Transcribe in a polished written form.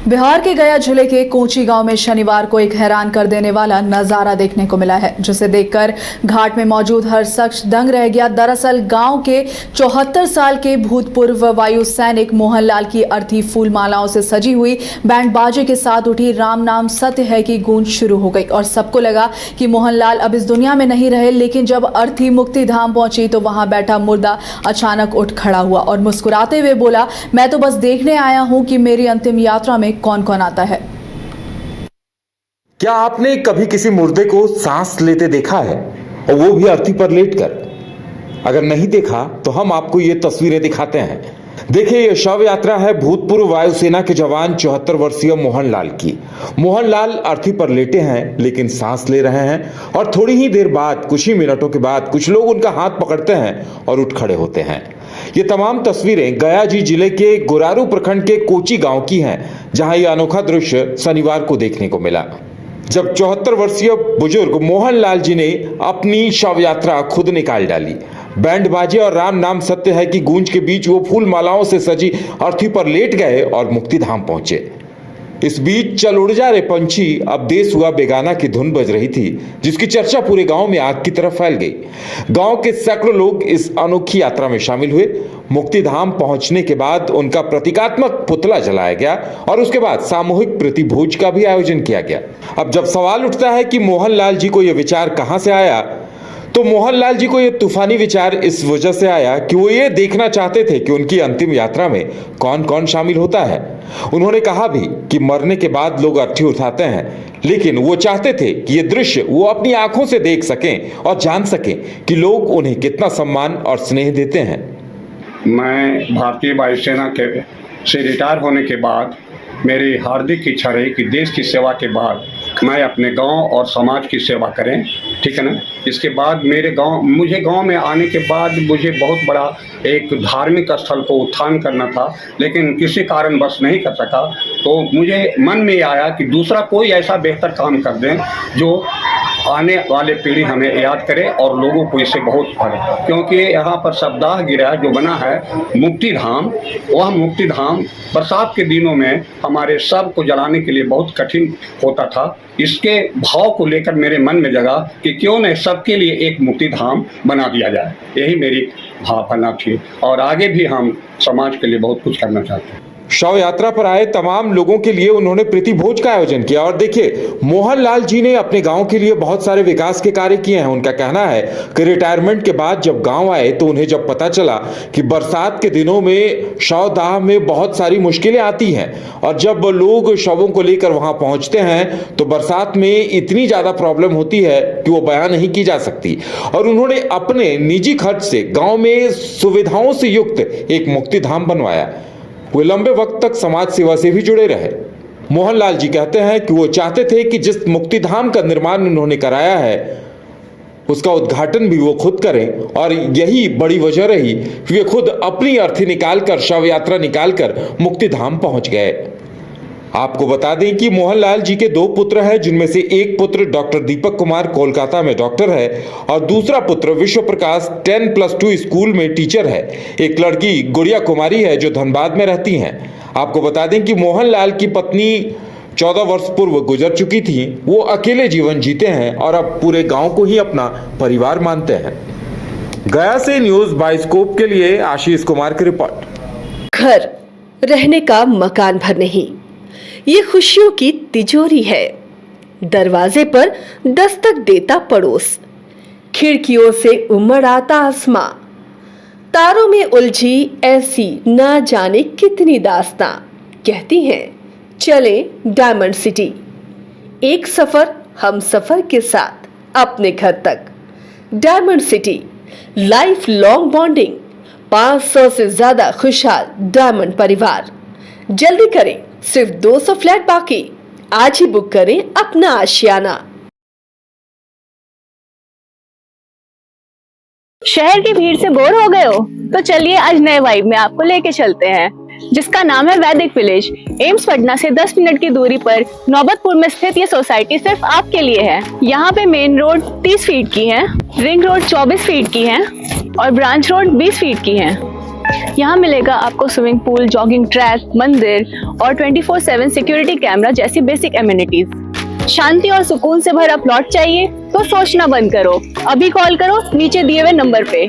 बिहार के गया जिले के कोची गांव में शनिवार को एक हैरान कर देने वाला नजारा देखने को मिला है, जिसे देखकर घाट में मौजूद हर शख्स दंग रह गया। दरअसल गांव के 74 साल के भूतपूर्व वायु सैनिक मोहनलाल की अर्थी फूल मालाओं से सजी हुई बैंड बाजे के साथ उठी राम नाम सत्य है की गूंज शुरू हो गई और सबको लगा कि मोहनलाल अब इस दुनिया में नहीं रहे। लेकिन जब अर्थी मुक्ति धाम पहुंची तो वहां बैठा मुर्दा अचानक उठ खड़ा हुआ और मुस्कुराते हुए बोला, मैं तो बस देखने आया हूं कि मेरी अंतिम यात्रा में कौन कौन आता है। क्या आपने कभी किसी मुर्दे को सांस लेते देखा है, और वो भी अर्थी पर लेटकर? अगर नहीं देखा तो हम आपको ये तस्वीरें दिखाते हैं। देखिए, ये शव यात्रा है भूतपूर्व वायुसेना के जवान 74 वर्षीय मोहनलाल की। मोहनलाल अर्थी पर लेटे हैं लेकिन सांस ले रहे हैं, और थोड़ी ही देर बाद, कुछ ही मिनटों के बाद, कुछ लोग उनका हाथ पकड़ते हैं और उठ खड़े होते हैं। ये तमाम तस्वीरें गया जी जिले के गुरारू प्रखंड के कोची गांव की हैं, जहां यह अनोखा दृश्य शनिवार को देखने को मिला, जब 74 वर्षीय बुजुर्ग मोहनलाल जी ने अपनी शव यात्रा खुद निकाल डाली। बैंड बाजे और राम नाम सत्य है की गूंज के बीच वो फूल मालाओं से सजी अर्थी पर लेट गए और मुक्ति धाम पहुंचे। इस बीच चल उड़ जा रे पंछी अब देश हुआ बेगाना की धुन बज रही थी, जिसकी चर्चा पूरे गांव में आग की तरह फैल गई। गांव के सैकड़ों लोग इस अनोखी यात्रा में शामिल हुए। मुक्ति धाम पहुंचने के बाद उनका प्रतीकात्मक पुतला जलाया गया और उसके बाद सामूहिक प्रतिभोज का भी आयोजन किया गया। अब जब सवाल उठता है कि मोहनलाल जी को यह विचार कहां से आया, तो मोहनलाल जी को यह तूफानी विचार इस वजह से आया कि वो ये देखना चाहते थे कि उनकी अंतिम यात्रा में कौन कौन शामिल होता है। उन्होंने कहा भी कि मरने के बाद लोग अर्थी उठाते हैं, लेकिन वो चाहते थे कि ये दृश्य वो अपनी आंखों से देख सकें और जान सकें कि लोग उन्हें कितना सम्मान और स्नेह देते हैं। मैं भारतीय वायुसेना से रिटायर होने के बाद मेरी हार्दिक इच्छा रही कि देश की सेवा के बाद मैं अपने गांव और समाज की सेवा करें, ठीक है ना। इसके बाद मुझे गांव में आने के बाद मुझे बहुत बड़ा एक धार्मिक स्थल को उत्थान करना था, लेकिन किसी कारणवश नहीं कर सका। तो मुझे मन में आया कि दूसरा कोई ऐसा बेहतर काम कर दें जो आने वाले पीढ़ी हमें याद करे और लोगों को इससे बहुत पड़े, क्योंकि यहाँ पर सप्ताह गिरा जो बना है मुक्ति धाम, वह मुक्ति धाम बरसात के दिनों में हमारे सब को जलाने के लिए बहुत कठिन होता था। इसके भाव को लेकर मेरे मन में जगा कि क्यों न सबके लिए एक मुक्ति धाम बना दिया जाए। यही मेरी भावना थी और आगे भी हम समाज के लिए बहुत कुछ करना चाहते हैं। शव यात्रा पर आए तमाम लोगों के लिए उन्होंने प्रीतिभोज का आयोजन किया। और देखिए, मोहनलाल जी ने अपने गांव के लिए बहुत सारे विकास के कार्य किए हैं। उनका कहना है कि रिटायरमेंट के बाद जब गांव आए तो उन्हें जब पता चला कि बरसात के दिनों में शवदाह में बहुत सारी मुश्किलें आती हैं, और जब लोग शवों को लेकर वहां पहुंचते हैं तो बरसात में इतनी ज्यादा प्रॉब्लम होती है कि वो बयान नहीं की जा सकती। और उन्होंने अपने निजी खर्च से गाँव में सुविधाओं से युक्त एक मुक्ति धाम बनवाया। वे लंबे वक्त तक समाज सेवा से भी जुड़े रहे। मोहनलाल जी कहते हैं कि वो चाहते थे कि जिस मुक्ति धाम का निर्माण उन्होंने कराया है उसका उद्घाटन भी वो खुद करें, और यही बड़ी वजह रही कि वे खुद अपनी अर्थी निकालकर, शव यात्रा निकालकर मुक्ति धाम पहुंच गए। आपको बता दें कि मोहनलाल जी के 2 पुत्र हैं, जिनमें से एक पुत्र डॉक्टर दीपक कुमार कोलकाता में डॉक्टर है और दूसरा पुत्र विश्व प्रकाश 10+2 स्कूल में टीचर है। एक लड़की गुड़िया कुमारी है जो धनबाद में रहती हैं। आपको बता दें कि मोहनलाल की पत्नी 14 वर्ष पूर्व गुजर चुकी थी। वो अकेले जीवन जीते हैं और अब पूरे गांव को ही अपना परिवार मानते हैं। गया से न्यूज बाइस्कोप के लिए आशीष कुमार की रिपोर्ट। घर रहने का मकान भर नहीं, ये खुशियों की तिजोरी है। दरवाजे पर दस्तक देता पड़ोस, खिड़कियों से उमड़ आता आसमां, तारों में उलझी ऐसी ना जाने कितनी दास्तां। कहती हैं चले डायमंड सिटी, एक सफर हम सफर के साथ अपने घर तक। Diamond city, life long bonding, 500 से ज्यादा खुशहाल डायमंड परिवार। जल्दी करें, सिर्फ 200 फ्लैट बाकी। आज ही बुक करें अपना आशियाना। शहर की भीड़ से बोर हो गए हो तो चलिए आज नए वाइब में आपको लेके चलते हैं, जिसका नाम है वैदिक विलेज। एम्स पटना से 10 मिनट की दूरी पर नौबतपुर में स्थित ये सोसाइटी सिर्फ आपके लिए है। यहाँ पे मेन रोड 30 फीट की है, रिंग रोड 24 फीट की है और ब्रांच रोड 20 फीट की है। यहाँ मिलेगा आपको स्विमिंग पूल, जॉगिंग ट्रैक, मंदिर और 24/7 सिक्योरिटी कैमरा जैसी बेसिक एमिनिटीज। शांति और सुकून से भरा प्लॉट चाहिए तो सोचना बंद करो, अभी कॉल करो नीचे दिए हुए नंबर पे।